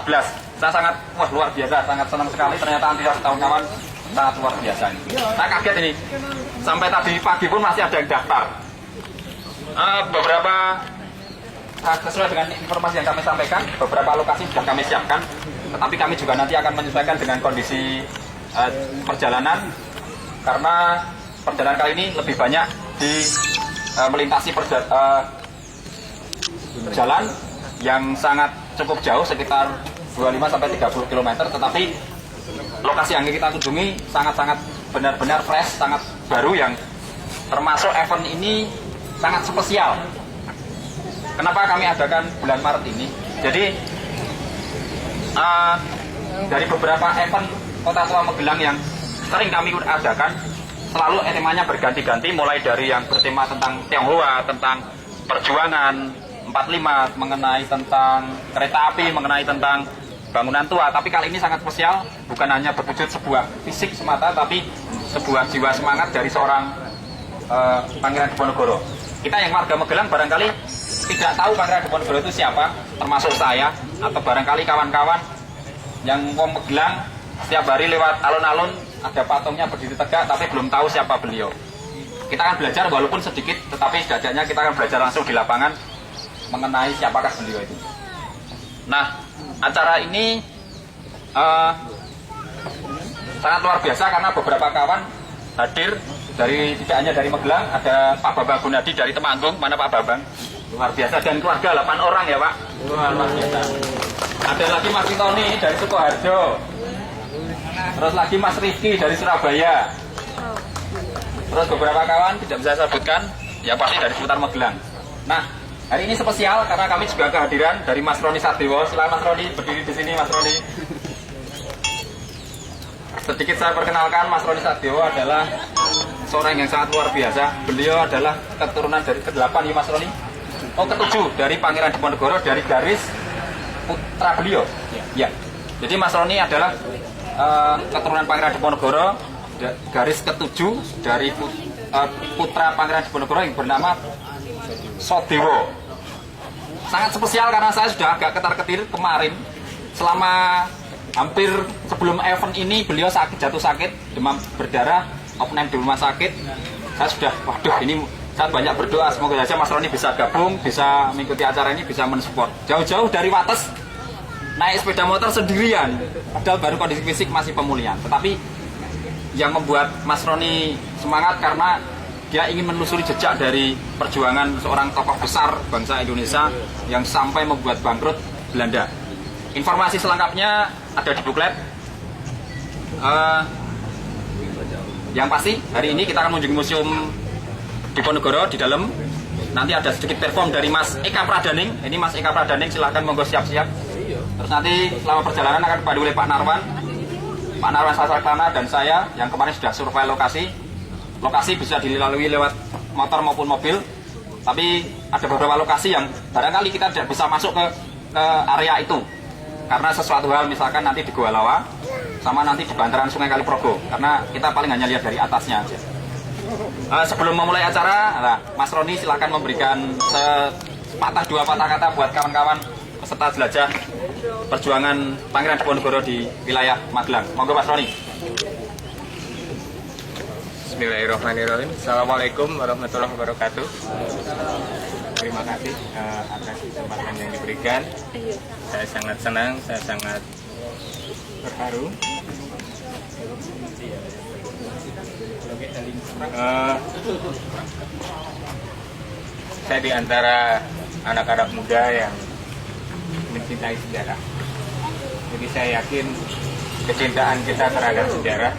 2014. Saya sangat luar biasa, sangat senang sekali. Ternyata antusias kawan-kawan sangat luar biasa ini. Saya kaget ini. Sampai tadi pagi pun masih ada yang daftar. Beberapa sesuai dengan informasi yang kami sampaikan, beberapa lokasi sudah kami siapkan. Tetapi kami juga nanti akan menyesuaikan dengan kondisi perjalanan, karena perjalanan kali ini lebih banyak melintasi jalan yang sangat cukup jauh, sekitar 25-30 km. Tetapi lokasi yang kita kunjungi sangat-sangat benar-benar fresh, sangat baru, yang termasuk event ini sangat spesial. Kenapa kami adakan bulan Maret ini? Jadi dari beberapa event Kota Tua Magelang yang sering kami adakan, selalu temanya berganti-ganti, mulai dari yang bertema tentang Tionghoa, tentang perjuangan 45, mengenai tentang kereta api, mengenai tentang bangunan tua. Tapi kali ini sangat spesial, bukan hanya berwujud sebuah fisik semata, tapi sebuah jiwa semangat dari seorang Pangeran Diponegoro. Kita yang warga Magelang barangkali tidak tahu Pangeran Diponegoro itu siapa, termasuk saya, atau barangkali kawan-kawan yang mau Magelang setiap hari lewat alun-alun ada patungnya berdiri tegak, tapi belum tahu siapa beliau. Kita akan belajar walaupun sedikit, tetapi setidaknya kita akan belajar langsung di lapangan mengenai siapakah beliau itu. Nah, acara ini sangat luar biasa karena beberapa kawan hadir dari, tidak hanya dari Magelang, ada Pak Bambang Gunadi dari Temanggung. Mana Pak Bambang? Luar biasa, dan keluarga 8 orang ya Pak. Luar biasa. Ada lagi Mas Tony dari Sukoharjo. Terus lagi Mas Rifki dari Surabaya. Terus beberapa kawan tidak bisa saya sebutkan, ya pasti dari seputar Magelang. Nah, hari ini spesial karena kami juga kehadiran dari Mas Roni Sadewo. Silakan Mas Roni, berdiri di sini Mas Roni. Sedikit saya perkenalkan, Mas Roni Sadewo adalah seorang yang sangat luar biasa. Beliau adalah keturunan dari ke-8 ya Mas Roni? Oh, ke-7 dari Pangeran Diponegoro, dari garis putra beliau. Ya. Jadi Mas Roni adalah keturunan Pangeran Diponegoro, garis ke-7 dari putra Pangeran Diponegoro yang bernama Sadewo. Sangat spesial karena saya sudah agak ketar-ketir kemarin. Selama hampir sebelum event ini beliau jatuh sakit, demam berdarah, opname di rumah sakit. Saya sudah, waduh, ini saya banyak berdoa semoga saja Mas Roni bisa gabung, bisa mengikuti acara ini, bisa mensupport. Jauh-jauh dari Wates naik sepeda motor sendirian, padahal baru kondisi fisik masih pemulihan. Tetapi yang membuat Mas Roni semangat karena dia ingin menelusuri jejak dari perjuangan seorang tokoh besar bangsa Indonesia yang sampai membuat bangkrut Belanda. Informasi selengkapnya ada di buklet. Yang pasti hari ini kita akan mengunjungi Museum Diponegoro di dalam. Nanti ada sedikit perform dari Mas Eka Pradaning. Ini Mas Eka Pradaning, silahkan monggo siap-siap. Terus nanti selama perjalanan akan dipandu oleh Pak Narwan. Pak Narwan Sasaktana dan saya yang kemarin sudah survei lokasi. Lokasi bisa dilalui lewat motor maupun mobil. Tapi ada beberapa lokasi yang barangkali kita tidak bisa masuk ke area itu. Karena sesuatu hal misalkan nanti di Goa Lawa sama nanti di bantaran Sungai Kaliprogo, karena kita paling hanya lihat dari atasnya aja. Sebelum memulai acara, Mas Roni silahkan memberikan sepatah dua patah kata buat kawan-kawan peserta jelajah perjuangan Pangeran Diponegoro di wilayah Magelang. Monggo Mas Roni. Bismillahirrahmanirrahim. Assalamualaikum warahmatullahi wabarakatuh. Terima kasih atas kesempatan yang diberikan. Saya sangat senang, saya sangat terharu. Saya di antara anak-anak muda yang mencintai sejarah. Jadi saya yakin kecintaan kita terhadap sejarah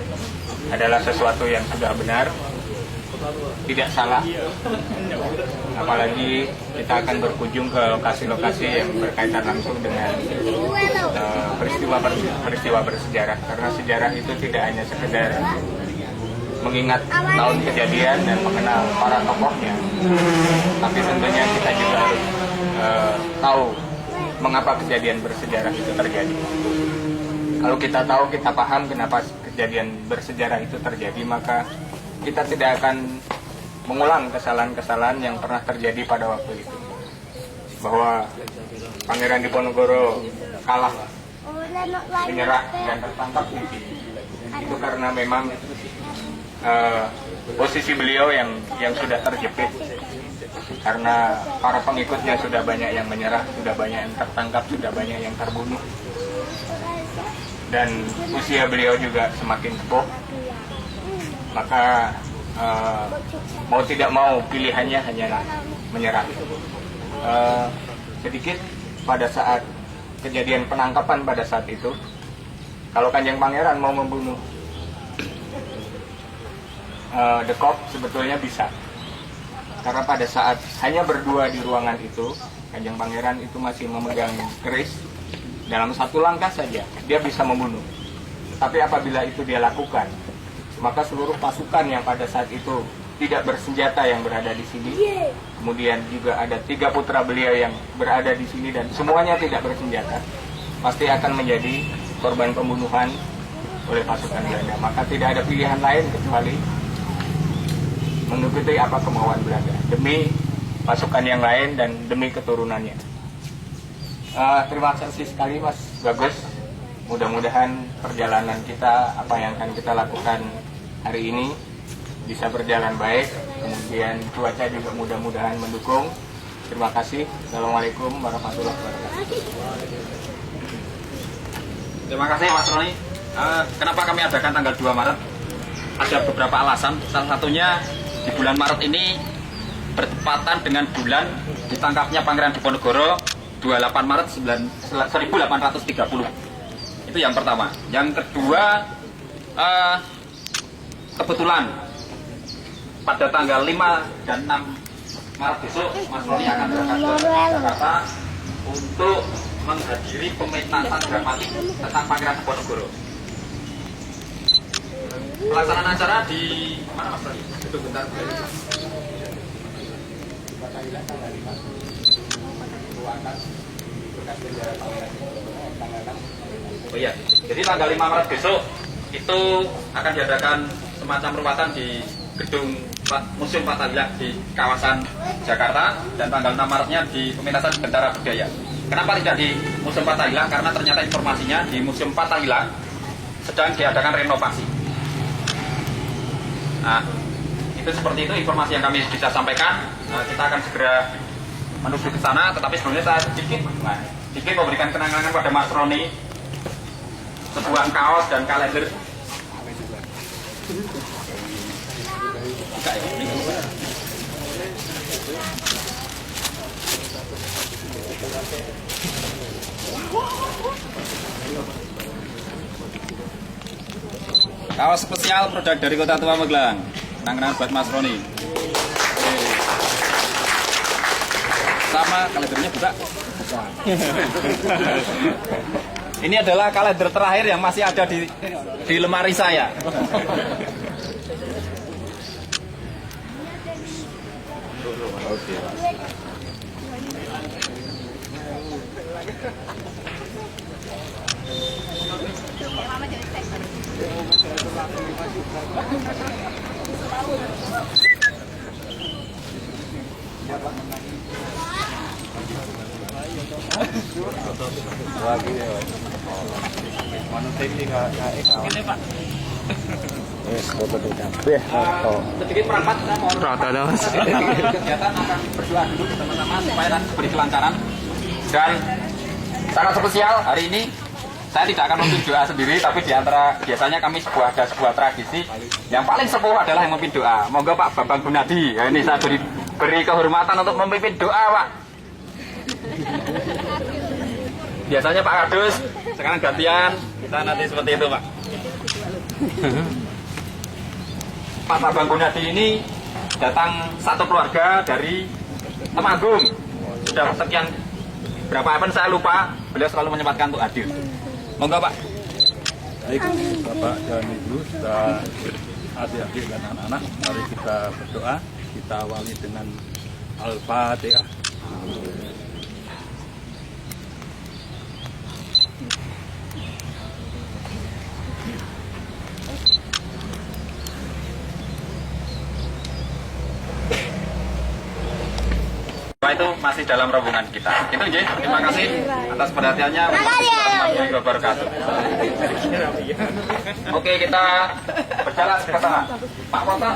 adalah sesuatu yang sudah benar, tidak salah. Apalagi kita akan berkunjung ke lokasi-lokasi yang berkaitan langsung dengan peristiwa bersejarah. Karena sejarah itu tidak hanya sekedar mengingat tahun kejadian dan mengenal para tokohnya, tapi tentunya kita juga harus tahu mengapa kejadian bersejarah itu terjadi. Kalau kita tahu, kita paham kenapa kejadian bersejarah itu terjadi, maka kita tidak akan mengulang kesalahan-kesalahan yang pernah terjadi pada waktu itu. Bahwa Pangeran Diponegoro kalah menyerah dan tertangkap di sini. Itu karena memang posisi beliau yang sudah terjepit, karena para pengikutnya sudah banyak yang menyerah, sudah banyak yang tertangkap, sudah banyak yang terbunuh, dan usia beliau juga semakin sepuh. Maka mau tidak mau pilihannya hanyalah menyerah. Sedikit pada saat kejadian penangkapan pada saat itu, kalau Kanjeng Pangeran mau membunuh Dekok sebetulnya bisa, karena pada saat hanya berdua di ruangan itu, Kanjeng Pangeran itu masih memegang keris. Dalam satu langkah saja dia bisa membunuh. Tapi apabila itu dia lakukan, maka seluruh pasukan yang pada saat itu tidak bersenjata yang berada di sini, kemudian juga ada 3 putra beliau yang berada di sini dan semuanya tidak bersenjata, pasti akan menjadi korban pembunuhan oleh pasukan Belanda. Maka tidak ada pilihan lain kecuali mengikuti apa kemauan Belanda demi pasukan yang lain dan demi keturunannya. Terima kasih sekali Mas Bagus. Mudah-mudahan perjalanan kita, apa yang akan kita lakukan hari ini bisa berjalan baik. Kemudian cuaca juga mudah-mudahan mendukung. Terima kasih. Assalamualaikum warahmatullahi wabarakatuh. Terima kasih Mas Roni. Kenapa kami adakan tanggal 2 Maret? Ada beberapa alasan. Salah satunya di bulan Maret ini bertepatan dengan bulan ditangkapnya Pangeran Diponegoro 28 Maret 1830. Itu yang pertama. Yang kedua, kebetulan pada tanggal 5 dan 6 Maret besok Mas Roni akan berangkat ke Jakarta untuk menghadiri pementasan dramatik tentang Pangeran Diponegoro. Pelaksanaan acara di mana Mas Roni? Itu bentar. Oh iya, jadi tanggal 5 Maret besok itu akan diadakan semacam ruatan di gedung Museum Fathahillah di kawasan Jakarta, dan tanggal 6 Maretnya di pementasan Bentara Budaya. Kenapa tidak di Museum Fathahillah? Karena ternyata informasinya di Museum Fathahillah sedang diadakan renovasi. Nah, itu seperti itu informasi yang kami bisa sampaikan. Kita akan segera menuju ke sana, tetapi sebelumnya saya sedikit memberikan kenangan pada Mas Roni, sebuah kaos dan kalender. Kaos spesial produk dari Kota Tua Magelang, kenangan buat Mas Roni. Sama kalendernya buka. Ini adalah kalender terakhir yang masih ada di lemari saya. Sedikit perangkat, saya mohon kegiatan akan berdoa dulu teman-teman supaya nanti beri kelancaran. Dan sangat spesial hari ini saya tidak akan memimpin doa sendiri, tapi di antara biasanya kami ada sebuah tradisi yang paling sepuh adalah yang memimpin doa. Monggo Pak Bambang Gunadi. Ini saya beri kehormatan untuk memimpin doa, Pak. Biasanya Pak Kadus, sekarang gantian, kita nanti seperti itu Pak. Pak Bambang Gunadi ini datang satu keluarga dari Temanggung. Sudah sekian berapa event saya lupa, beliau selalu menyempatkan untuk hadir. Monggo Pak. Baik, Bapak dan Ibu, serta adik-adik dan anak-anak, mari kita berdoa. Kita awali dengan Al-Fatihah. Pak itu masih dalam rombongan kita. Itu nggih. Terima kasih atas perhatiannya. Warahmatullahi wabarakatuh. Oke, kita berjalan ke sana. Pak Kota.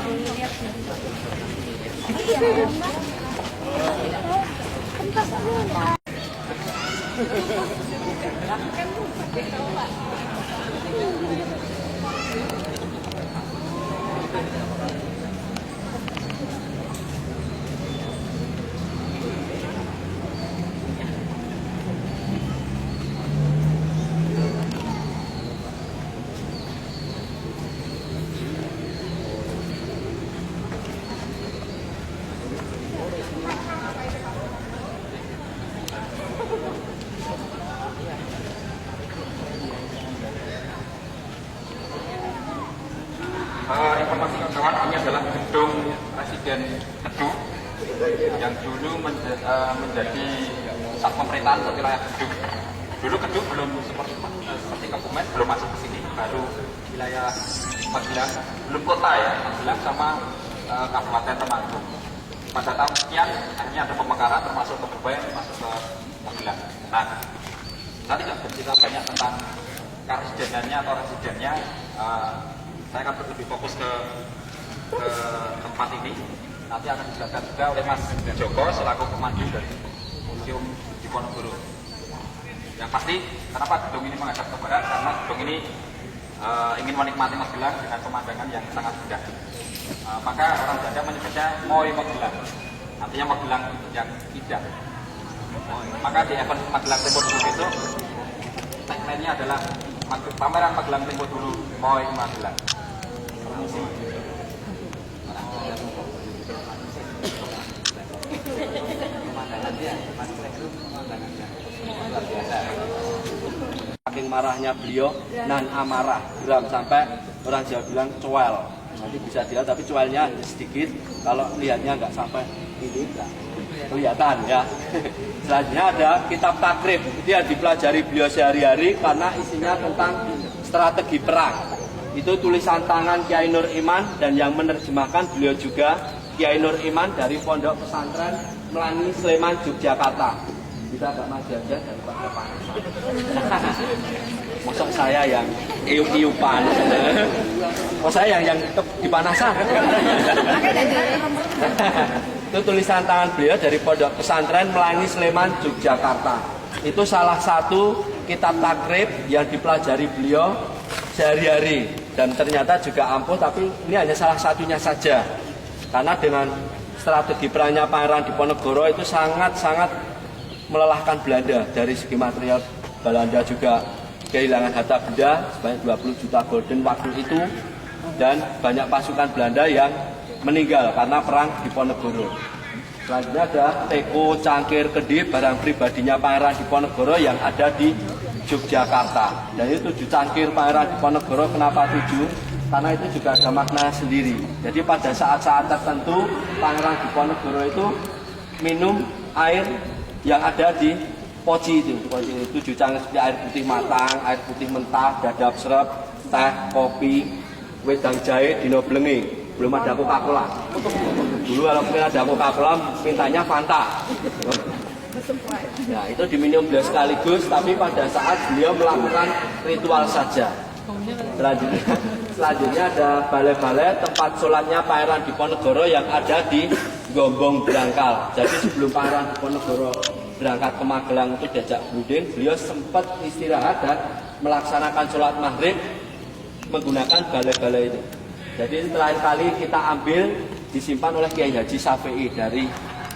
Informasi kawan ini adalah gedung Presiden Kedung yang dulu menjadi pusat pemerintahan untuk wilayah Kedung. Dulu Kedung belum seperti Kebumen, belum masuk ke sini, baru wilayah Magelang, belum kota ya, Magelang sama Kabupaten Temanggung. Pada tahun sekian akhirnya ada pemekaran termasuk Kebumen masuk ke Magelang. Nah, nanti tidak bercerita banyak tentang karesidenannya atau residennya. Saya akan lebih fokus ke tempat ini. Nanti akan dijelaskan juga oleh Mas Joko selaku pemandu dari Museum Diponegoro. Yang pasti, kenapa gedung ini menghadap ke barat? Karena gedung ini ingin menikmati Magelang dengan pemandangan yang sangat indah. Maka orang Belanda menyebutnya Moi Magelang. Artinya Magelang yang indah. Maka di event Magelang Tempo Dulu itu tagline-nya adalah pameran Magelang Tempo Dulu Moi Magelang. Saking marahnya beliau nan amarah geram sampai orang Jawa bilang cuel. Nanti bisa dilihat tapi cuelnya sedikit, kalau lihatnya nggak sampai ini enggak kelihatan ya. Selanjutnya ada kitab takrib, itu yang dipelajari beliau sehari-hari karena isinya tentang strategi perang. Itu tulisan tangan Kiai Nur Iman dan yang menerjemahkan beliau juga Kiai Nur Iman dari Pondok Pesantren Melangi Sleman Yogyakarta. Kita agak maju aja daripada panas. Maksud saya yang iup-iupan. Oh saya yang dipanasan. Itu tulisan tangan beliau dari Pondok Pesantren Melangi Sleman Yogyakarta. Itu salah satu kitab takrib yang dipelajari beliau sehari-hari dan ternyata juga ampuh, tapi ini hanya salah satunya saja karena dengan strategi perangnya Pangeran Diponegoro itu sangat-sangat melelahkan Belanda. Dari segi material, Belanda juga kehilangan harta benda sebanyak 20 juta gulden waktu itu dan banyak pasukan Belanda yang meninggal karena perang Diponegoro. Selanjutnya ada teko, cangkir, kedip, barang pribadinya Pangeran Diponegoro yang ada di Yogyakarta. Dan itu 7 cangkir Pangeran Diponegoro. Kenapa 7? Karena itu juga ada makna sendiri. Jadi pada saat-saat tertentu Pangeran Diponegoro itu minum air yang ada di poci itu. Poci itu 7 cangkir seperti air putih matang, air putih mentah, dadap serep, teh, kopi, wedang jahe, dino blengi. Belum ada Coca-Cola. Dulu kalau mungkin ada Coca-Cola mintanya Fanta. Ya, itu diminum beliau sekaligus, tapi pada saat beliau melakukan ritual saja. Selanjutnya ada balai-balai tempat sholatnya Pangeran Diponegoro yang ada di Gombong Brangkal. Jadi sebelum Pangeran Diponegoro berangkat ke Magelang itu diajak berunding, beliau sempat istirahat dan melaksanakan sholat maghrib menggunakan balai-balai itu. Jadi terakhir kali kita ambil disimpan oleh Kiai Haji Syafi'i dari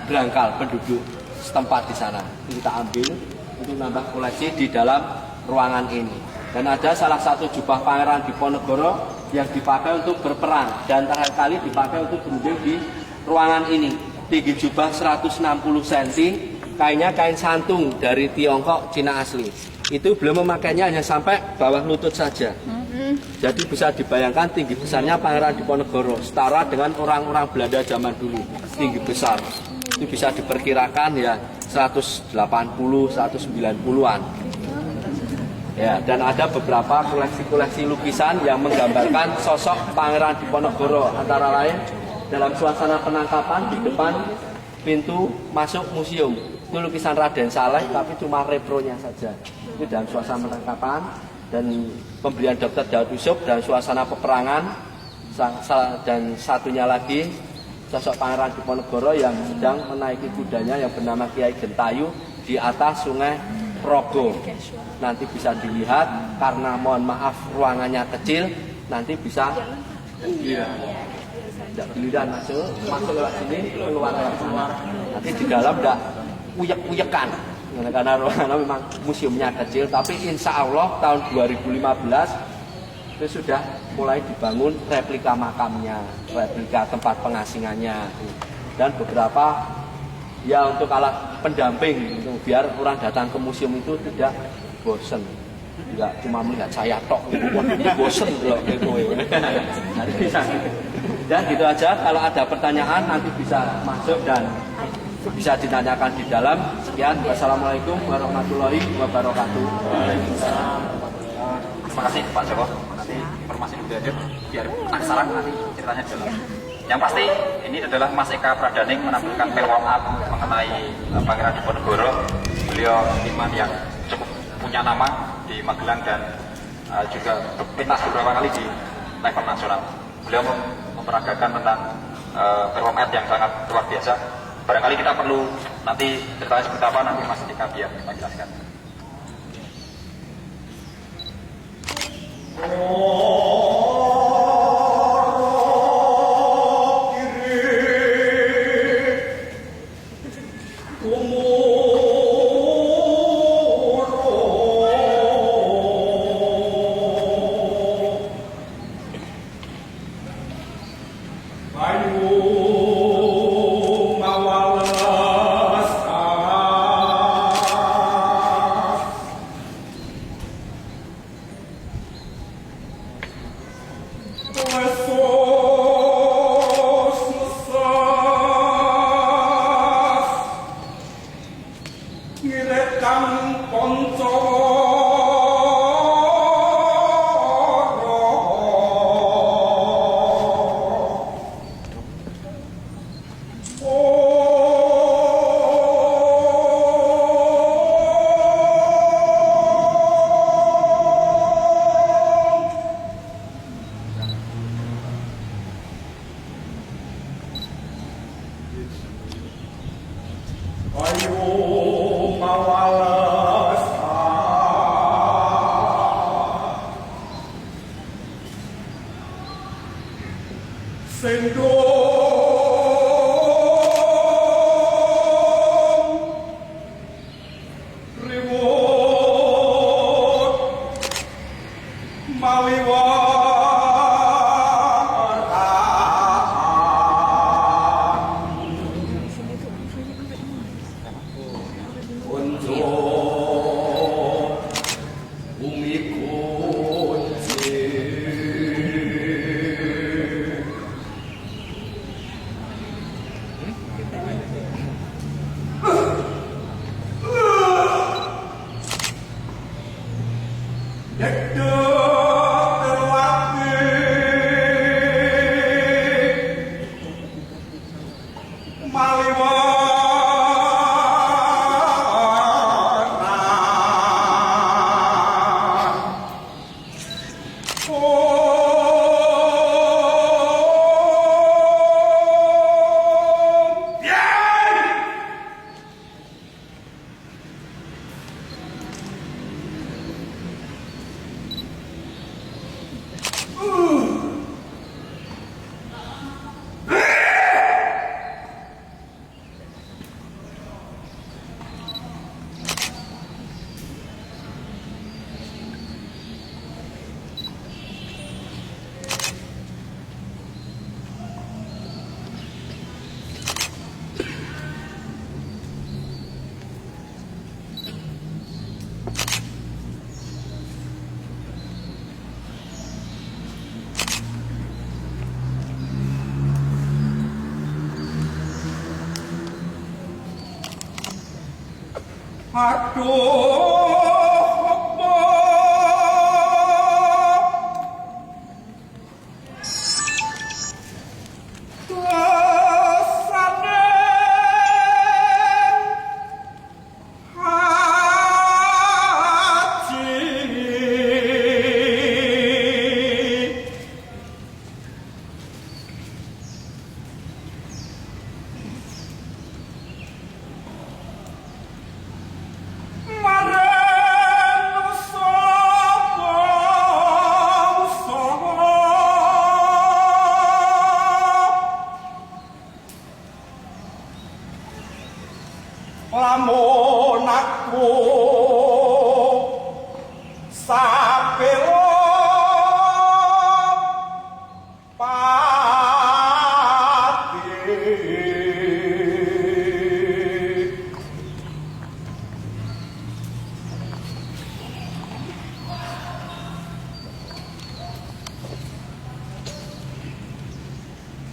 Brangkal, penduduk setempat di sana. Kita ambil untuk nambah koleksi di dalam ruangan ini. Dan ada salah satu jubah Pangeran Diponegoro yang dipakai untuk berperang dan terakhir kali dipakai untuk berunding di ruangan ini. Tinggi jubah 160 cm, kainnya kain santung dari Tiongkok, Cina asli. Itu belum memakainya hanya sampai bawah lutut saja. Jadi bisa dibayangkan tinggi besarnya Pangeran Diponegoro setara dengan orang-orang Belanda zaman dulu. Tinggi besar. Itu bisa diperkirakan ya 180-190-an. Ya, dan ada beberapa koleksi-koleksi lukisan yang menggambarkan sosok Pangeran Diponegoro, antara lain dalam suasana penangkapan di depan pintu masuk museum. Itu lukisan Raden Saleh tapi cuma repronya saja. Itu dalam suasana penangkapan dan pemberian Dr. Daud Yusuf dan suasana peperangan. Dan satunya lagi sosok Pangeran Diponegoro yang sedang menaiki kudanya yang bernama Kiai Gentayu di atas sungai Progo. Nanti bisa dilihat, karena mohon maaf ruangannya kecil, nanti bisa tidak giliran masuk lewat sini, keluar lewat sana. Nanti di dalam tidak uyek-uyekan, karena ruangannya memang museumnya kecil. Tapi insya Allah tahun 2015 itu sudah mulai dibangun replika makamnya, replika tempat pengasingannya, dan beberapa ya untuk alat pendamping, gitu, biar orang datang ke museum itu tidak bosen, tidak cuma melihat saya tok, gitu, bosen loh gitu. Dan gitu aja. Kalau ada pertanyaan nanti bisa masuk dan bisa ditanyakan di dalam. Sekian, wassalamualaikum warahmatullahi wabarakatuh. Terima kasih Pak Joko. Nanti informasi lebih lanjut biar penasaran nanti ceritanya di dalam. Yang pasti ini adalah Mas Eka Pradaning menampilkan warm up mengenai Pangeran Diponegoro. Beliau seniman yang cukup punya nama di Magelang dan juga pentas beberapa kali di level nasional. Beliau memperagakan tentang warm up yang sangat luar biasa. Barangkali kita perlu nanti ceritanya seperti apa nanti Mas Eka biar kita jelaskan. lamun aku sapelo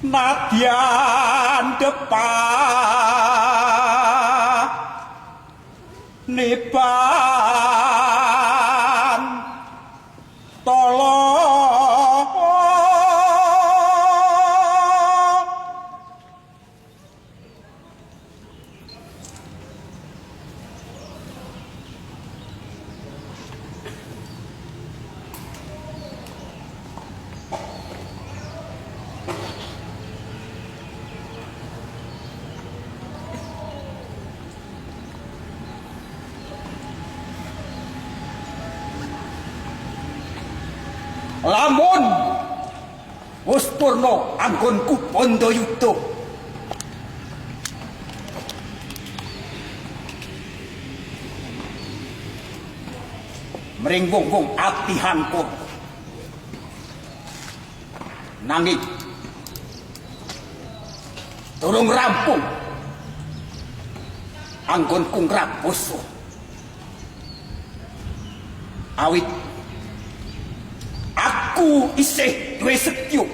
nadyan depan niban tolong lamun wis purna anggonku Pandayuda mring wong-wong atihanku nanging durung rampung anggonku ngraposo awit aku isih duwe setyo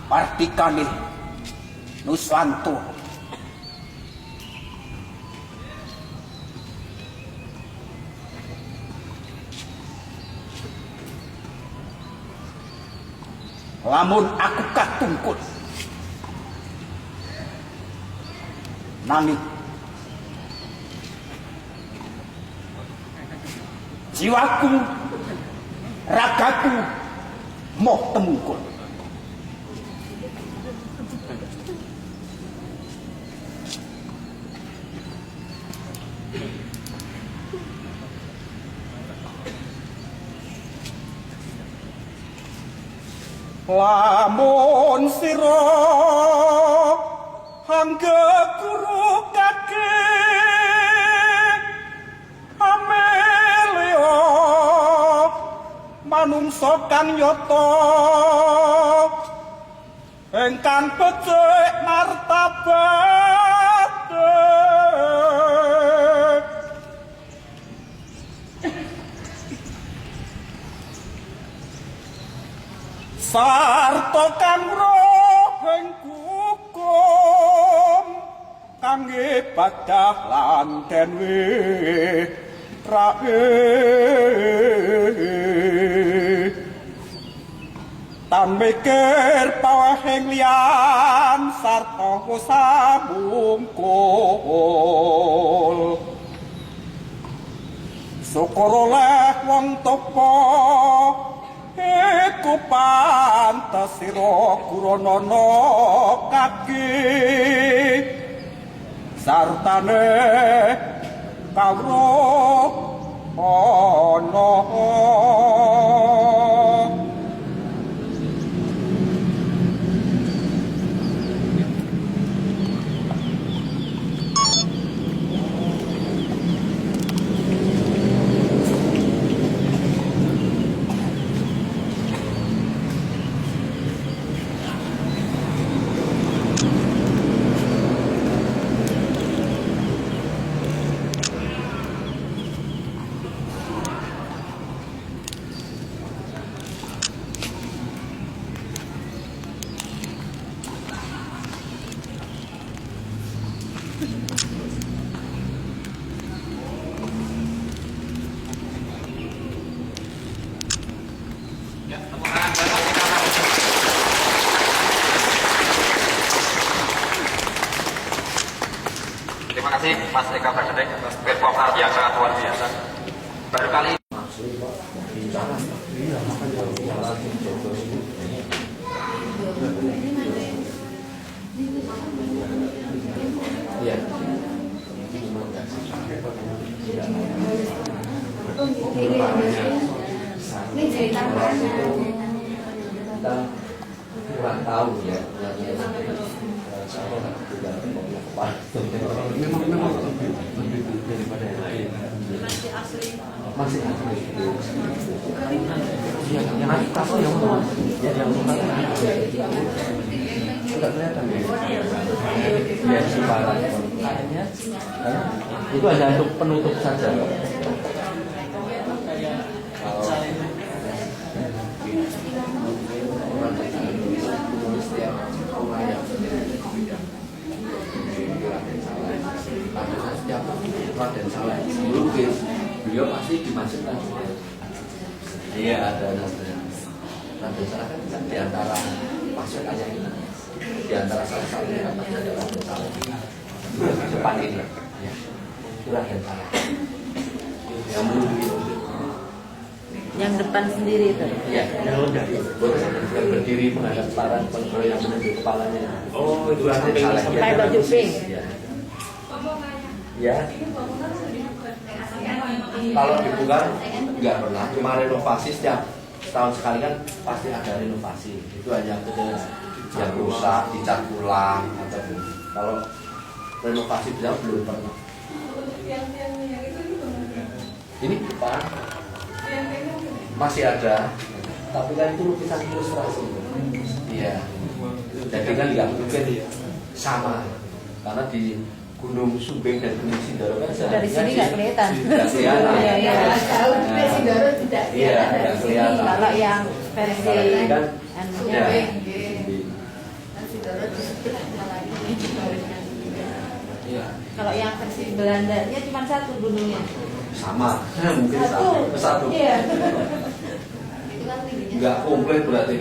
partikane Nuswanto lamun aku katungkul nanging jiwaku ragaku moh temungkul lamun sira hangge guru kake amelio manungsa kang yata ingkang becik martabat sarta kang rohing hukum kangge badah lan denwe rae tan mikir pawehing liyan sarta samungkul syukur oleh wong topo iku pantes sira Guranana kaki sartane kawruh ana Terima kasih Mas Eka Prasetya atas performa yang sangat luar biasa. Baru kali ini. Ini cerita kita kurang tahu ya. Memang lebih daripada yang lain. Masih asli. Iya, yang asli yang mana? Yang sudah kelihatan ya. Iya, sebarang kayaknya. Itu hanya untuk penutup saja. Dan salah melukis, beliau pasti dimasukkan. Iya, ada Raden Saleh kan di antara pasukannya ini, di antara salah satu yang ada Raden Saleh depan ini, ya, itu Raden Saleh yang melukis. Yang depan sendiri itu? Iya, yang berdiri menghadap para penonton yang menunjuk kepalanya. Oh, itu Raden Saleh. Pakai baju pink. Ya. Kalau dibuka nggak pernah, cuma renovasi setiap tahun sekali kan pasti ada renovasi. Itu hanya yang rusak, dicat ulang atau kalau renovasi besar belum pernah. Ini depan masih ada, tapi kan itu lukisan ilustrasi. Iya. Jadi kan nggak mungkin sama karena di Gunung Sumbing dan Gunung Sindoro kan dari sini nggak kelihatan. Nggak kelihatan. Jauh dari Sindoro tidak kelihatan. Kalau yang versi kan, anunya, kalau yang versi Belandanya cuma satu gunungnya. sama, mungkin satu. Iya. Nggak komplit berarti.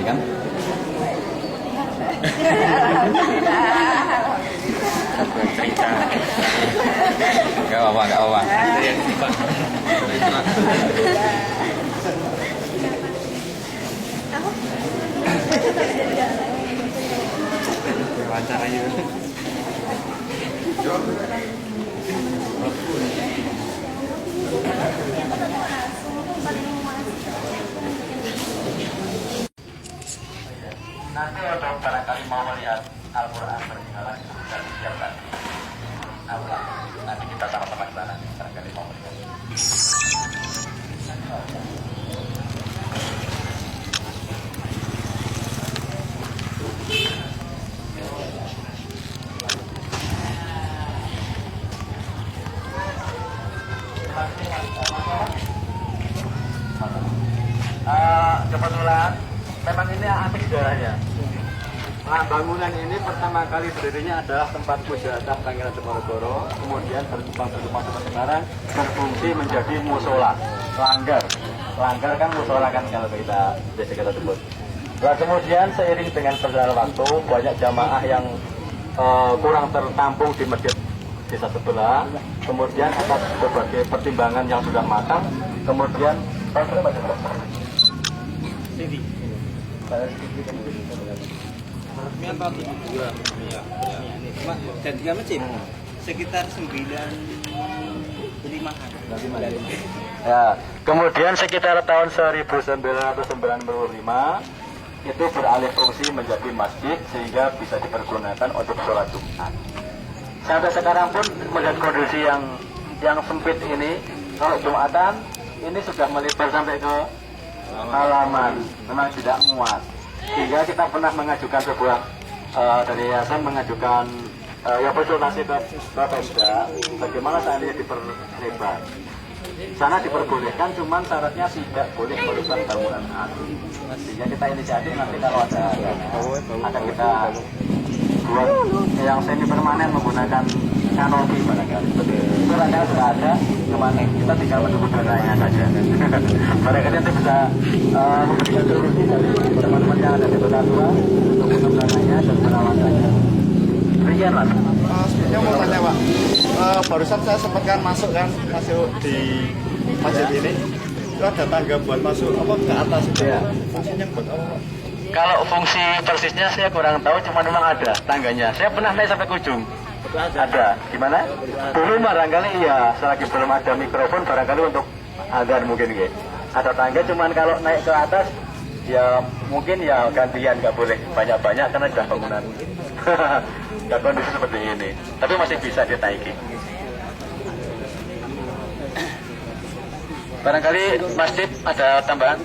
Kan? Cerita. Gak apa-apa. Wawancara juga. Nanti ada barangkali mau melihat Al-Quran bertinggalan dan siapkan. Nanti kita sama-sama di sana. Barangkali mau melihat. Kebetulan memang ini antik sejarahnya. Nah, bangunan ini pertama kali berdirinya adalah tempat mujahadah Pangeran Diponegoro, kemudian berkembang sampai sekarang berfungsi menjadi musola, langgar. Langgar kan musola kan kalau kita biasa kita sebut. Nah, kemudian seiring dengan berjalan waktu banyak jamaah yang kurang tertampung di masjid desa sebelah, kemudian atas berbagai pertimbangan yang sudah matang, kemudian dan tiga masjid sekitar 95. Ya, kemudian sekitar tahun 1995 itu beralih fungsi menjadi masjid sehingga bisa dipergunakan untuk sholat Jumat. Sampai sekarang pun melihat kondisi yang sempit ini, kalau Jumatan ini sudah melebar sampai ke halaman, memang tidak muat. Sehingga kita pernah mengajukan sebuah dari yayasan mengajukan konsultasi ke Pemda, bagaimana seandainya diperlebar. Sana diperbolehkan, cuman syaratnya tidak boleh merusak bangunan asli. Ya kita inisiatif nanti kalau ada akan kita buat yang semi permanen menggunakan kanopi barangkali. Itu rancangan sudah ada, cuman kita tinggal menunggu dananya saja. Barangkali nanti bisa memberikan solusi dari teman-teman yang ada di Kota Tua untuk pengembangannya dan perawatannya. Demikian Mas. Sebenarnya mau tanya Pak, barusan saya sempat kan masuk di masjid ini, itu ada tangga buat masuk apa ke atas itu ya. Fungsinya buat apa Pak? Kalau fungsi persisnya saya kurang tahu, cuma memang ada tangganya. Saya pernah naik sampai ke ujung. Ada. Gimana? Dulu barangkali ya, selagi belum ada mikrofon barangkali untuk agar mungkin ya. Ada tangga, cuman kalau naik ke atas ya mungkin ya gantian, nggak boleh banyak-banyak karena sudah bangunan. Dan kondisi seperti ini. Tapi masih bisa ditaiki. Barangkali masjid ada tambahan?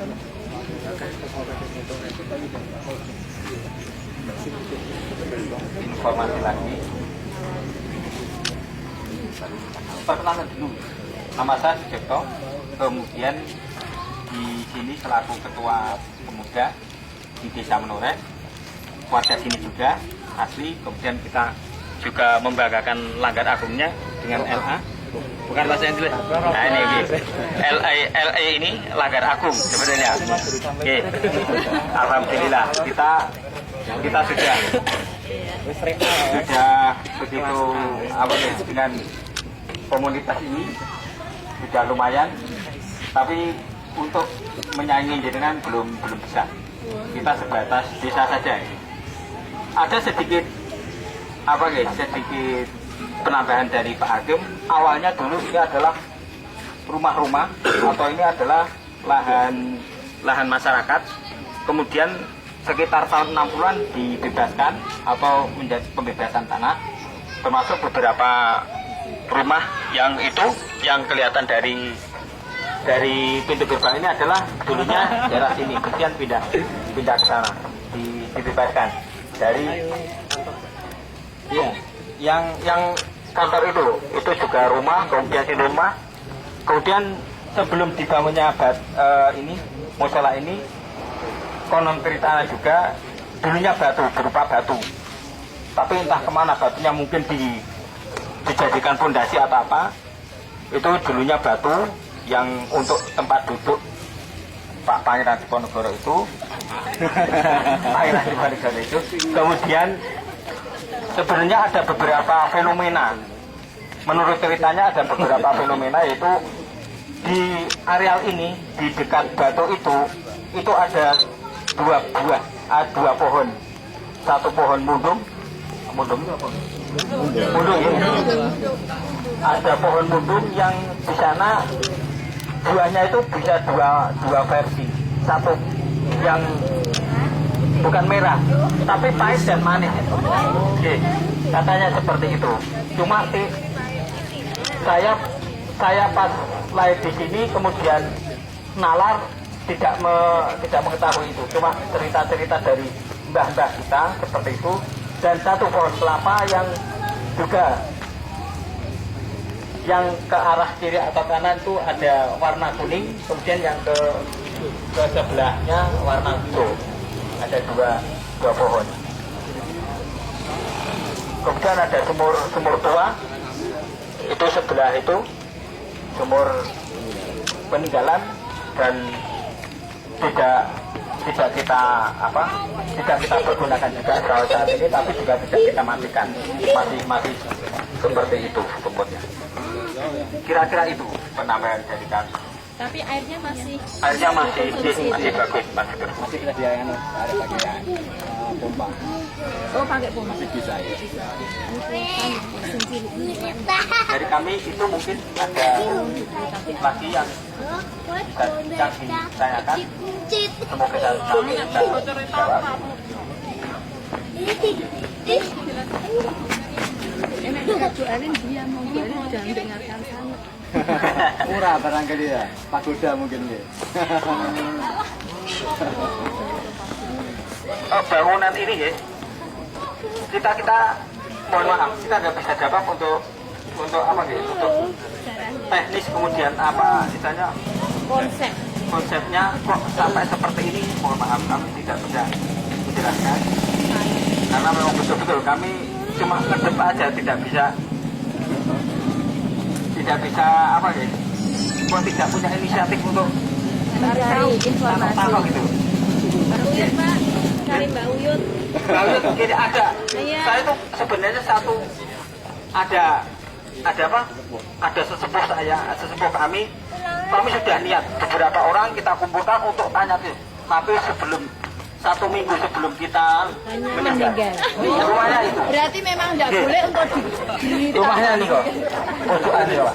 Informasi lagi. Perkenalan dulu. Nama saya Sucipto. Kemudian di sini selaku ketua pemuda di Desa Menoreh, warga sini juga asli. Kemudian kita juga membanggakan Langgar Agungnya dengan LA. Bukan bahasa Inggris. Nah ini LA ini Langgar Agung sebenarnya. Oke. Alhamdulillah kita sudah begitu dengan komunitas ini sudah lumayan, tapi untuk menyaingi jenengan belum bisa. Kita sebatas desa saja. Ada sedikit sedikit penambahan dari Pak Hakim. Awalnya dulu ini adalah rumah-rumah atau ini adalah lahan masyarakat. Kemudian sekitar tahun 60-an dibebaskan atau menjadi pembebasan tanah, termasuk beberapa rumah yang kelihatan dari pintu gerbang ini adalah dulunya daerah sini, kemudian pindah ke sana, dibebaskan dari yang kantor itu juga rumah, kemudian di rumah, kemudian sebelum dibangunnya musola ini, konon ceritanya juga dulunya berupa batu, tapi entah kemana batunya, mungkin dijadikan fondasi atau apa. Itu dulunya batu yang untuk tempat duduk Pak Pangeran Diponegoro itu. Pangeran Diponegoro itu. Kemudian sebenarnya ada beberapa fenomena. Menurut ceritanya ada beberapa fenomena, yaitu di areal ini, di dekat batu itu ada dua pohon. Satu pohon mundung itu apa? Mundung ya. Ada pohon mundung yang di sana buahnya itu bisa dua versi. Satu yang bukan merah, tapi pahit dan manis. Oke, katanya seperti itu. Cuma saya pas lahir di sini, kemudian nalar tidak mengetahui itu. Cuma cerita-cerita dari mbah-mbah kita seperti itu. Dan satu pohon kelapa yang juga yang ke arah kiri atau kanan itu ada warna kuning, kemudian yang ke sebelahnya warna hijau. Ada dua pohon. Kemudian ada sumur tua, itu sebelah itu sumur peninggalan, dan tidak kita pergunakan juga saat ini, tapi juga tidak kita matikan, masih seperti itu sumurnya. Kira-kira itu penambahan dari kami. Tapi airnya masih bagus, masih dia yang ada pakai pompa. Oh, pakai pompa. Bisa ya. Dari kami itu mungkin ada lagi yang bisa ditanyakan. Semoga kami bisa jawab. Enak doain dia mau jangan dengarkan sana. Murah barangkali ya, pagoda mungkin ya. Bangunan ini ya, kita mohon maaf, kita nggak bisa jawab untuk apa gitu, untuk teknis, kemudian apa misalnya Konsep konsepnya kok sampai seperti ini, mohon maaf kami tidak bisa menjelaskan karena memang betul-betul kami cuma ngedep aja, tidak bisa apa ya, kok tidak punya inisiatif untuk Cari informasi. tahu gitu. Mbak Uyut, Pak. Cari Mbak Uyut. Kalau ini ada, Iya. saya tuh sebenarnya ada apa? Ada sesepuh kami sudah niat beberapa orang kita kumpulkan untuk tanya tuh, tapi sebelum 1 minggu sebelum kita meninggal. Rumahnya itu. Berarti memang tidak boleh untuk Rumahnya nih kok. Pojokan ya, Pak.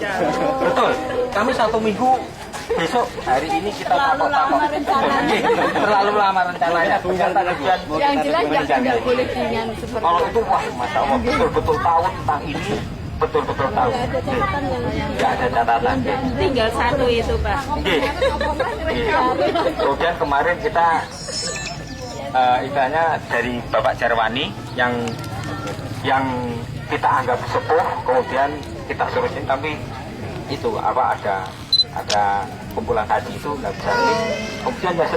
Betul. Kami 1 minggu besok hari ini kita Terlalu lama rencananya. terlalu lama rencananya. Ternyata kemudian yang jelas tidak boleh dengan seperti kalau itu wah masya Allah betul-betul tahu tentang ini, betul-betul tahu. Nggak ada catatan. tinggal satu itu, Pak. Oke. Kemudian kemarin kita istilahnya dari Bapak Jarwani yang kita anggap sepuh, kemudian kita suruhin, tapi itu apa ada kumpulan haji itu nggak bisa. Kemudian ya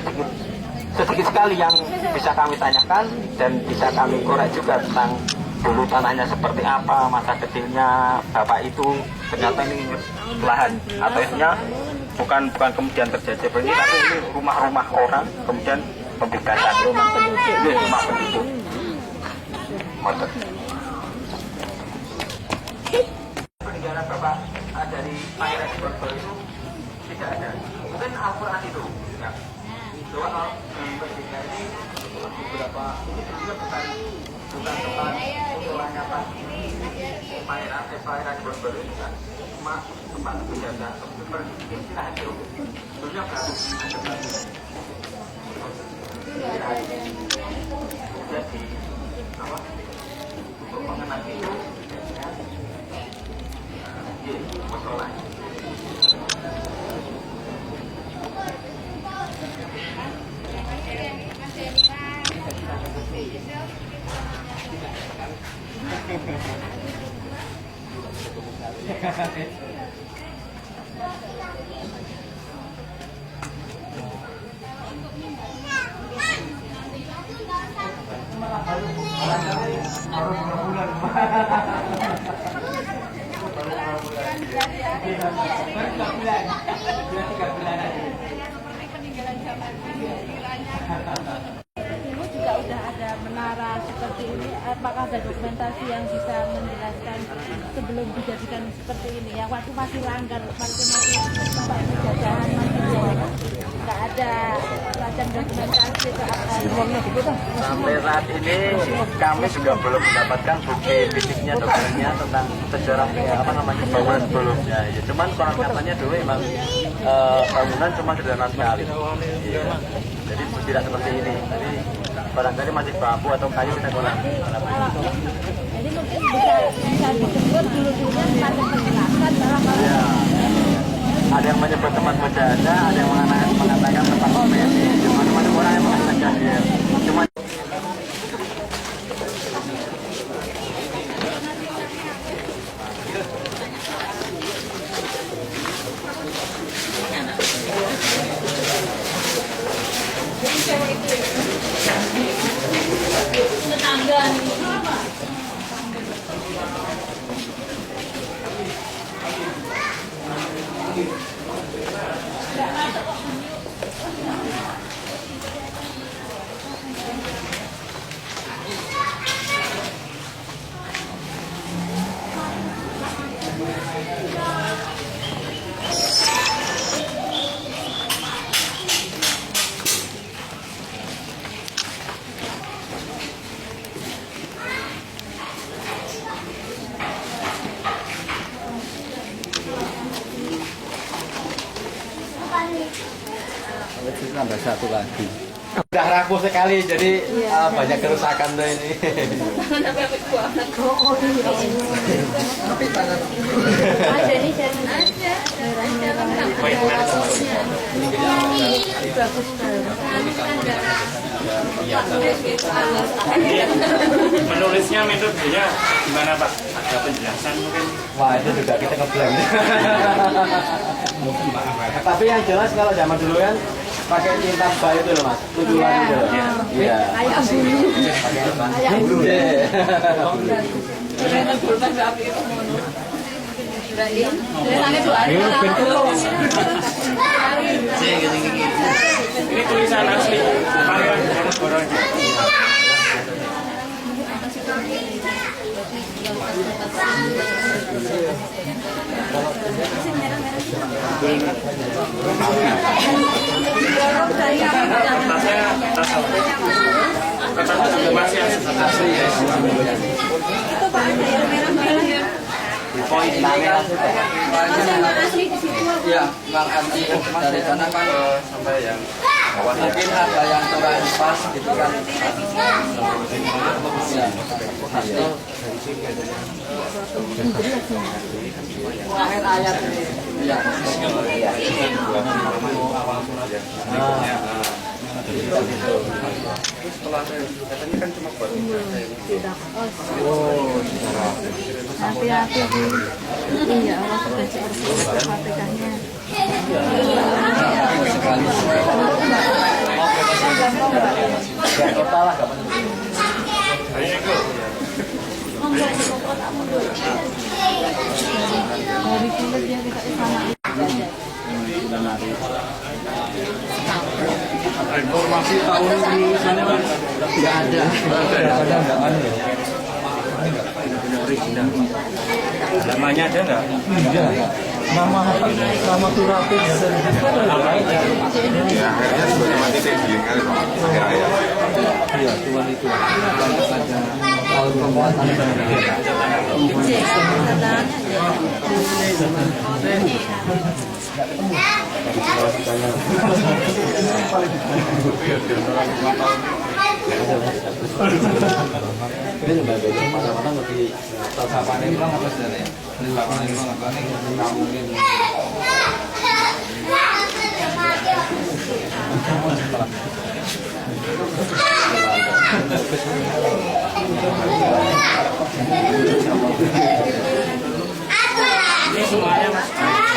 sedikit sekali yang bisa kami tanyakan dan bisa kami korek juga tentang dulu tanahnya seperti apa, masa kecilnya bapak itu, ternyata ini lahan atasnya bukan kemudian terjajah ini, tapi ini rumah-rumah orang kemudian pembebasan rumah penduduk. Mantap. Peninggalan bapak dari Pangeran Diponegoro itu tidak ada. Mungkin Al-Quran itu, ya. Doa di beberapa ini juga bukan tempat doanya Pak. Pangeran Diponegoro itu kan cuma tempat penjaga, istirahat itu. Dunia baru ada baru. Jadi apa? Untuk mengenang itu, masalah. Dulu juga udah ada menara seperti ini. Apakah ada dokumentasi yang bisa menjelaskan sebelum dijadikan seperti ini? Yang waktu masih langgar, masih tempat penjajahan, masih nggak ada semacam dokumentasi ke atas. Sampai saat ini kami juga belum mendapatkan bukti fisiknya, dokumennya tentang sejarah bangunan sebelumnya. Ya, cuman konon katanya dulu memang bangunan cuma sederhana sekali. Ya. Jadi tidak seperti ini. Tadi barangkali masih bambu atau kayu kita kurang. Jadi mungkin bisa disebut dulu-dulunya semacam penjelasan barangkali. Ya. Ada yang menyebut tempat berjasa, ada yang mengatakan tempat komedi. Cuma orang yang mengatakan ya. Cuma Tambah satu lagi. Udah rapuh sekali, jadi banyak kerusakan tuh ini. Ada nih, ada. Menulisnya metodenya gimana Pak? Ada penjelasan mungkin? Wah, itu juga kita ngeblank. Tapi yang jelas kalau zaman dulu kan pakai cinta mbak itu loh mas, tujuan itu. Iya. Kayak bulu. Kayak bulu. Ini tulisan asli Pangeran Diponegoro. Masih asli ya. Itu Pak ada yang merah-merah. Poin kamera Asli di situ. ya, Bang Ardi dari sana kan sampai yang mungkin ada yang kurang pas gitu kan. Akhir ayat ini. Ya. Setelah katanya kan cuma buat Hati-hati Bu. Iya, Allah sudah seperti Fatihahnya. Total lah. Dari kulit dia kita sama. Informasi tahun lulusannya kan nggak ada. Namanya ada nggak? Nama Turapi. ya akhirnya sebagai mati saya kan akhir ayat. Iya, cuma itu. Ada tahun pembuatan. Ini semuanya mas.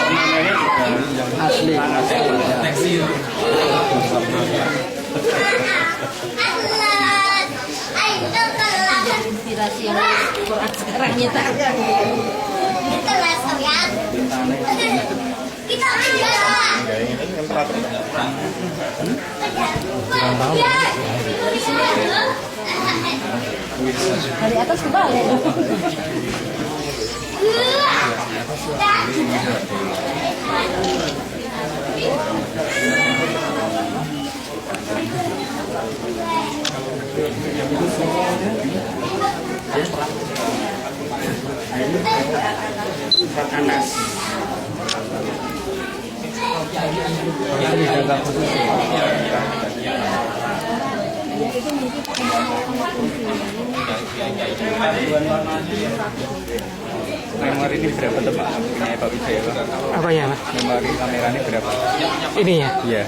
Ornamennya Asli. tekstil. Inspirasi yang Quran sekarang nyata. Dari atas ke bawah. Panas. Memori ini berapa tuh Pak? Punya Pak Wijaya Pak? Apanya mas? Memori kamera ini berapa? Ini ya. Iya.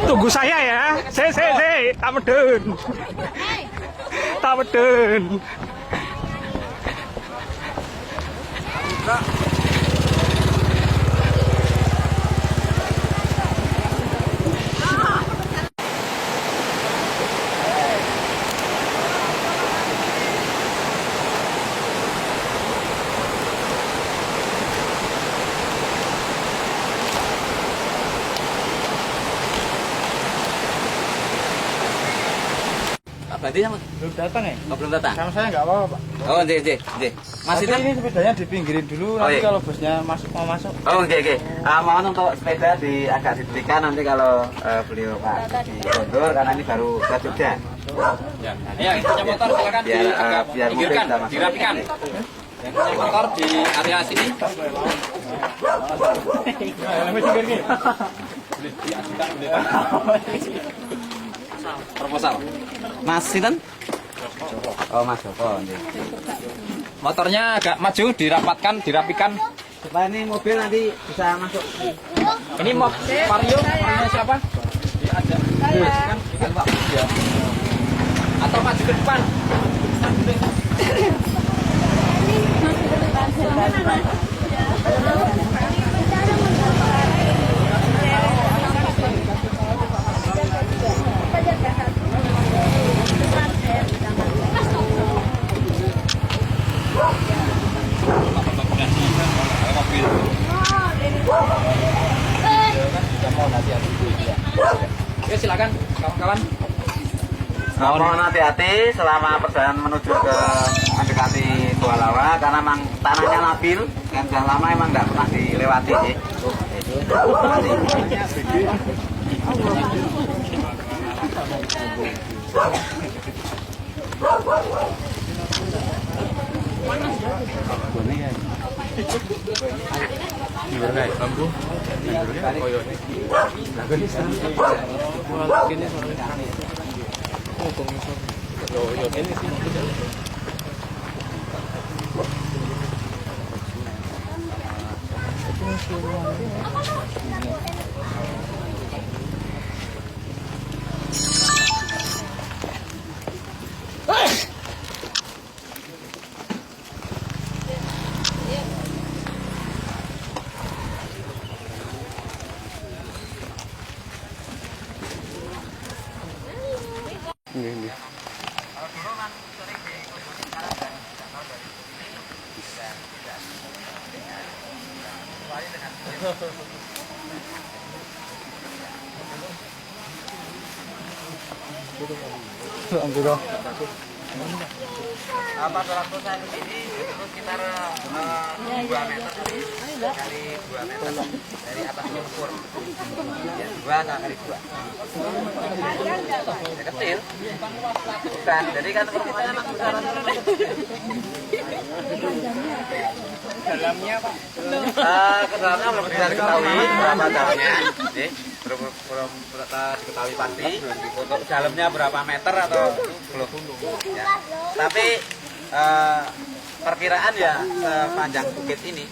Tunggu saya ya. Saya tak medun. Tak medun. Berarti yang Belum datang ya? oh, belum datang. Sama saya nggak apa-apa Pak. Oh, J. Masih Tapi ini sepedanya dipinggirin dulu, nanti iya. kalau busnya mau masuk. Oh, oke. Mohon untuk sepeda agak diberikan nanti kalau beliau Pak dikondur karena ini baru ke Jogja. Ya, itu motor silakan Biar mobil pinggirkan, kita masuk. dirapikan. Yang punya motor di area sini. Proposal. Mas Sinten? Oh, Mas Joko. Motornya agak maju, dirapatkan, dirapikan. Supaya ini mobil nanti bisa masuk. Ini Vario, Vario siapa? Diajak. Kan Pak ya. Atau maju ke depan. Oke, silakan kawan-kawan. Mohon hati-hati selama perjalanan menuju ke mendekati Gua Lawa karena memang tanahnya labil dan sudah lama emang nggak pernah dilewati sih. Apa waktu saya ke sini itu sekitar 2 meter dari 2 meter dari atas lumpur. Ya 2 kali 2. Ya, kecil. Bukan, jadi kan permukaannya masih besar. Dalamnya Pak? Kedalamnya belum bisa diketahui berapa dalamnya. Belum diketahui pasti. Untuk dalamnya berapa meter atau belum. Ya. Tapi perkiraan ya panjang bukit ini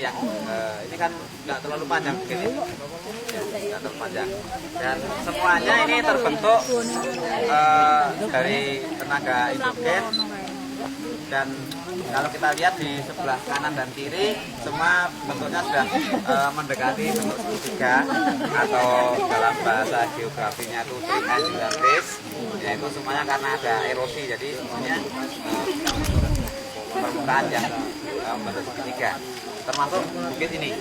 yang ini kan nggak terlalu panjang bukit ini, nggak terlalu panjang, dan semuanya ini terbentuk dari tenaga hidrogen. Dan kalau kita lihat di sebelah kanan dan kiri semua bentuknya sudah mendekati bentuk segitiga atau dalam bahasa geografinya itu triangular base, yaitu semuanya karena ada erosi, jadi semuanya permukaan yang bentuk segitiga, termasuk bukit ini.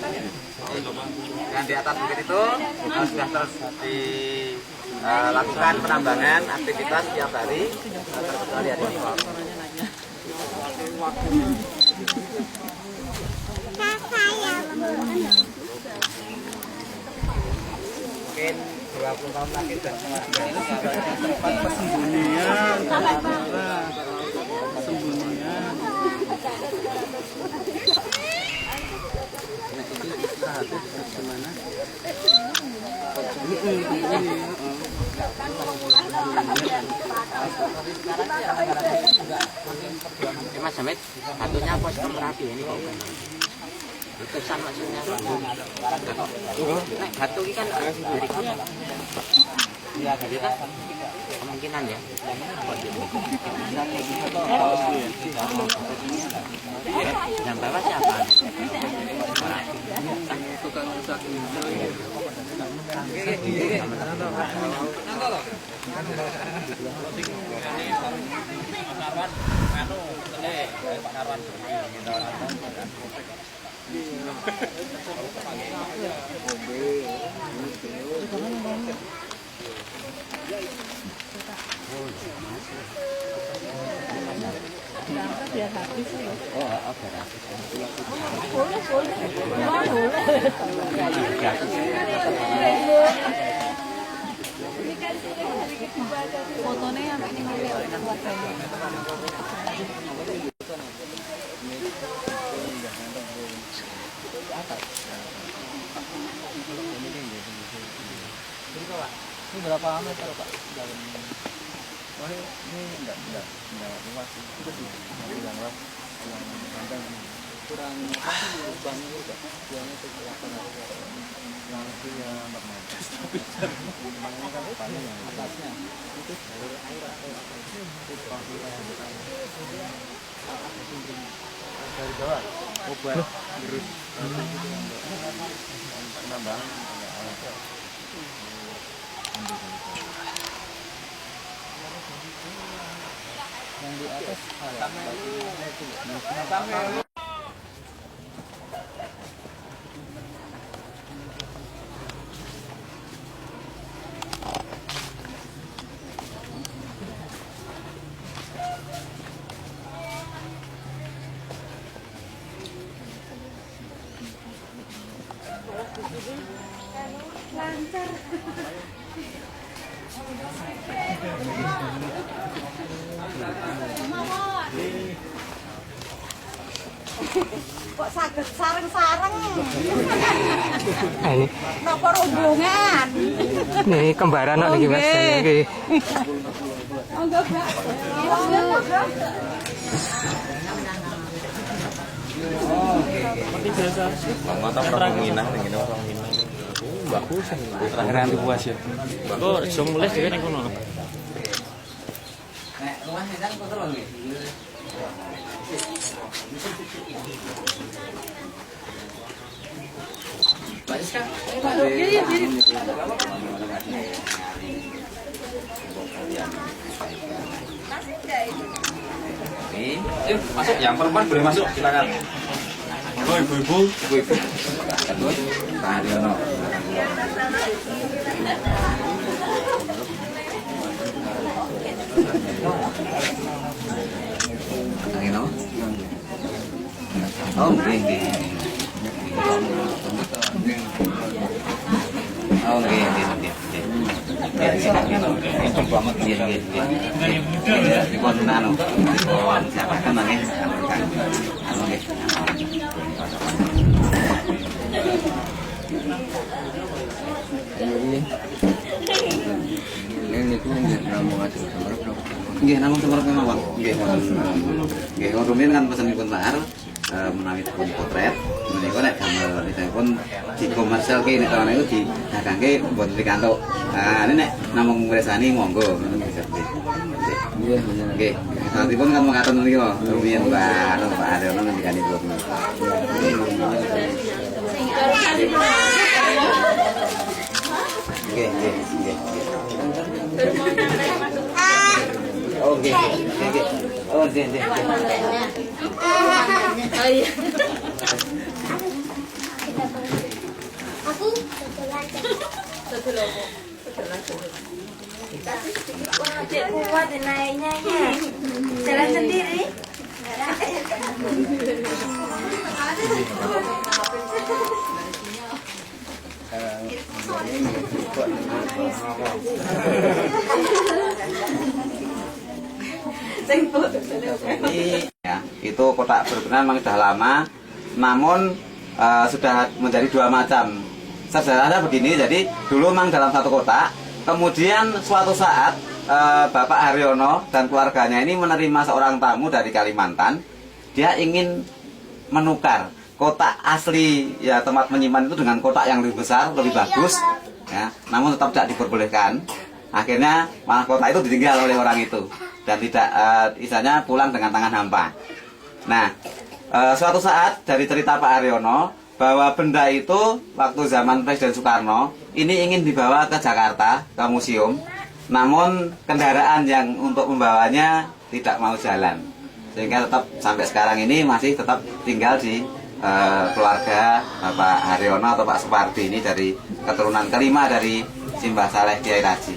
Dan di atas bukit itu sudah terus dilakukan penambangan aktivitas setiap hari. Kita lihat ini Pak. Mungkin 20 tahun lagi sudah tempat persembunyian, Mas Hamid, batunya pos Merapi ini kok kan? Letusan maksudnya. Nek batu ini kan dari kamu. Iya, jadi kan kemungkinan ya. Yang bawah siapa? Tukang rusak ini. Biar habis. Oh, oke. Fotonya yang ini buat Ini berapa meter Pak? Dalam oh ini enggak luas sih. Itu sih yang luas yang panjang kurang banyak juga. Yang itu kelihatan langsung ya 4 meter. Tapi ini kan panjang yang atasnya itu jalur air atau dari bawah. Oh buat terus penambahan yang di atas lancar. Kok saged sareng-sareng? Nah, ini. Napa rombongan? Nih kembaran kok niki Mas. Niki. Oh, enggak. Bagus terakhir anti puas ya. Kok iso mulai dhewe ning kono. Nek rumah sedan kok terus nggih. Bagus kan? Iya. Yuk, masuk. Yang perempuan boleh masuk, silakan. Oh, ibu-ibu. Pak Haryono. Oh, nggih. Oh, nggih. Untung banget. Nggih. Dipun anu, dipun siapakan nggih. Anu nggih. Ini ku namung ati semerep. Nggih, namung semerep mawon. Nggih, rumiyin kan pesenipun Pak Har menawi pun potret menika nek damel pun dikomersialke nek ana iku didagangke mboten dikantuk. Nah, ini nek namung mirsani monggo ngono bisa. Nggih. Sanatipun kan mekaten menika rumiyin Pak Haryono ngendikanipun. Nggih. Oh, nggih. Oh, nggih. Oh iya. Aku kuat naiknya jalan sendiri. Ya, itu kotak berbenah memang sudah lama, namun sudah menjadi dua macam. Sejarahnya begini, jadi dulu memang dalam satu kotak, kemudian suatu saat Bapak Haryono dan keluarganya ini menerima seorang tamu dari Kalimantan. Dia ingin menukar kotak asli ya tempat menyimpan itu dengan kotak yang lebih besar, lebih bagus, ya, namun tetap tidak diperbolehkan. Akhirnya malah kotak itu ditinggal oleh orang itu dan tidak istilahnya pulang dengan tangan hampa. Nah, suatu saat dari cerita Pak Haryono bahwa benda itu waktu zaman Presiden Soekarno ini ingin dibawa ke Jakarta ke museum, namun kendaraan yang untuk membawanya tidak mau jalan, sehingga tetap sampai sekarang ini masih tetap tinggal di keluarga Bapak Haryono atau Pak Supardi ini dari keturunan kelima dari Simbah Saleh Kiai Raji.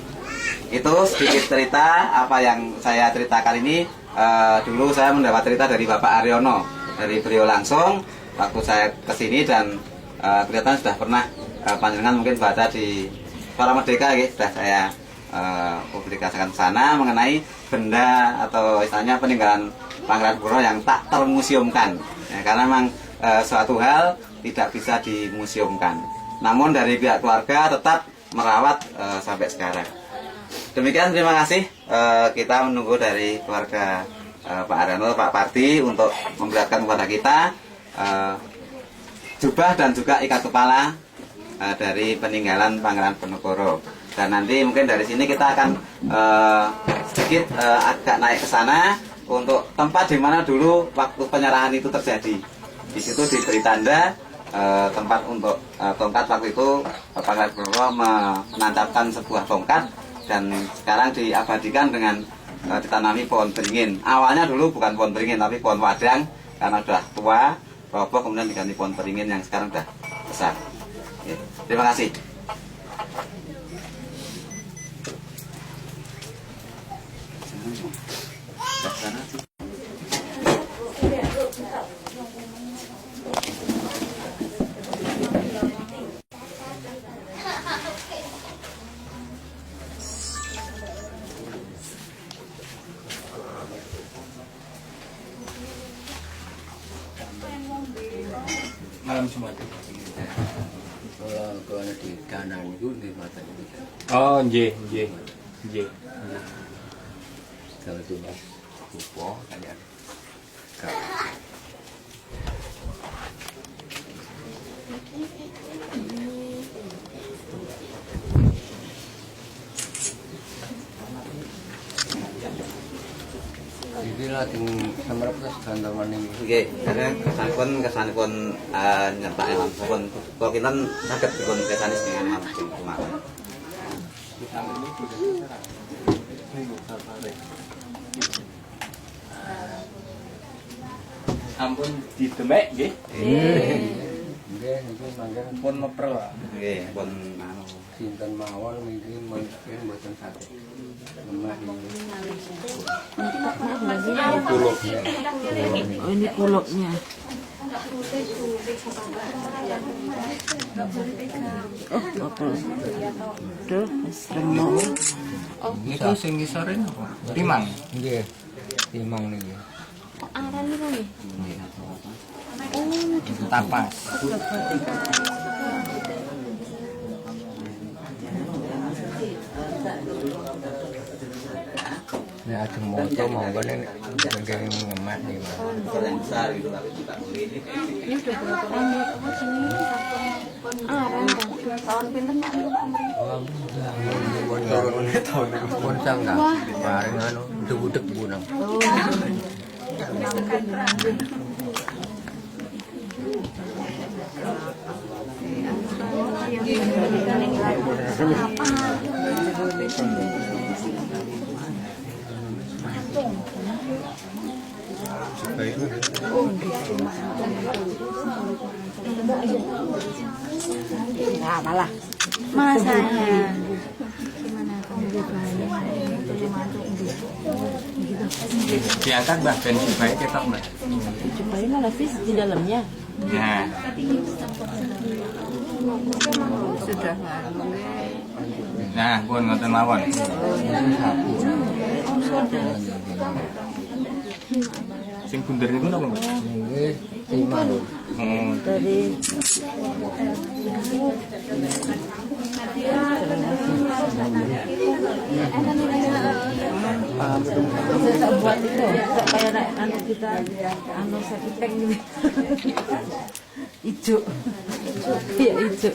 Itu sedikit cerita apa yang saya ceritakan ini. Dulu saya mendapat cerita dari Bapak Haryono, dari beliau langsung waktu saya kesini dan kelihatan sudah pernah panjenengan mungkin baca di Suara Merdeka ya, sudah saya publikasikan ke sana mengenai benda atau istilahnya peninggalan Pangeran Diponegoro yang tak termuseumkan ya, karena memang suatu hal tidak bisa dimuseumkan. Namun dari pihak keluarga tetap merawat sampai sekarang. Demikian, terima kasih. Kita menunggu dari keluarga Pak Arano, Pak Parti untuk memperlihatkan kepada kita jubah dan juga ikat kepala dari peninggalan Pangeran Diponegoro. Dan nanti mungkin dari sini kita akan sedikit agak naik ke sana untuk tempat di mana dulu waktu penyerahan itu terjadi. Di situ diberi tanda tempat untuk tongkat waktu itu Pangeran Diponegoro menancapkan sebuah tongkat dan sekarang diabadikan dengan ditanami pohon beringin. Awalnya dulu bukan pohon beringin tapi pohon wadang karena sudah tua, roboh, kemudian diganti pohon beringin yang sekarang sudah besar. Oke, terima kasih. Malam Jumat. Kalau di kanan itu di mata itu. Oh, nggih, nggih. Nggih. Kalau itu Mas Kupo kayak ini lagi samar plus kantoran ini. Oke, karena kesanipun nyetak elang pun kalau kita sakit pun kesanis dengan langsung kemarin. Ampun didemek nggih. Nggih, niku mangga Pun meprel. Oke, pun anu sinten mawon mungkin mboten saged. Lemah Oh, ini kuluknya. Oh, apa? Tuh, serem. Itu sing ngisore napa? Timang. nggih. Timang niki. Aran niku nggih. Tapas. Nah, ajeng moto monggo nek nggih ngemat nih. yang besar gitu tapi kita beli ini. Ini udah berapa tahun? Aran tahun pinten Pak? Pun sangga. Bareng anu degudeg bunang. Nah, malah masanya gimana kamu Diangkat Mbak ben supaya ketok Mbak. supaya malah fish di dalamnya. Nah, Sudah. nah pun ngoten mawon. Sing bunder niku napa Mbak? Nggih, timang. Dari saya buat itu kayak anak kita anu sakiteng gitu. Ijo. Iya, ijo.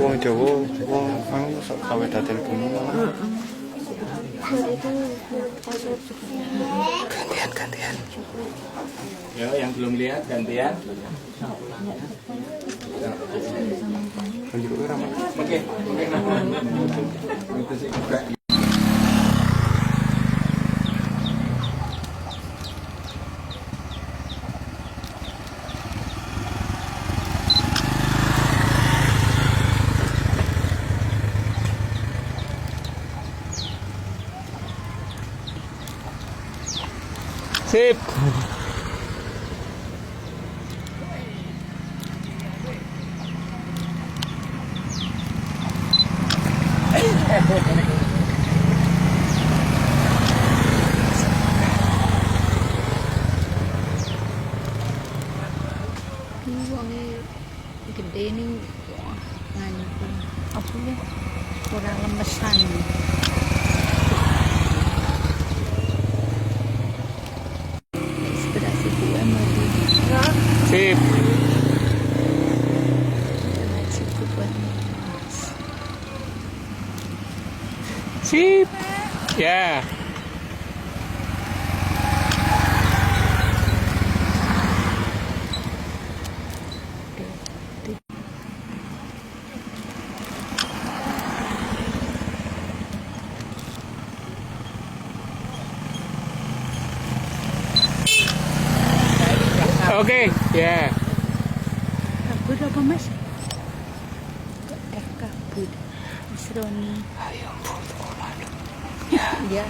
Wong Jawa, wong anu sawe daden bumi. Gantian. Ya, yang belum lihat gantian. Oke. Itu sih juga. Sip. Ini wonge gede nih. Wah, nganu. ini kurang lemesan. Inspirasi dia mati. Sip. Sip. Ya. Oke, ya. Kabut apa mas? Kabut. Mas Roni. Ayo ya.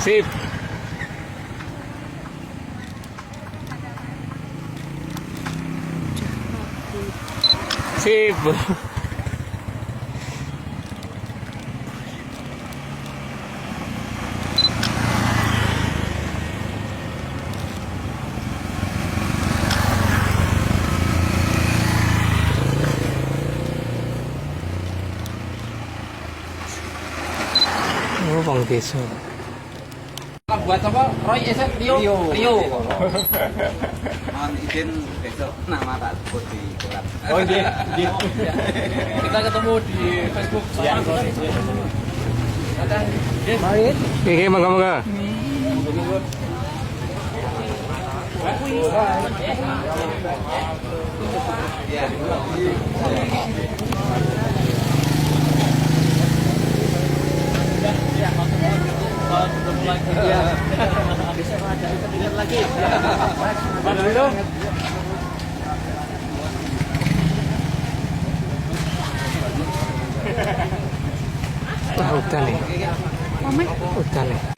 Sip. Sip. Oh, Bang Desa. Buat apa? Roy esek Rio. Mohon izin besok nama tak sebut di koran. Oh iya. Kita ketemu di Facebook. Ya. Oke, mangga-mangga. Udah nih. Udah nih.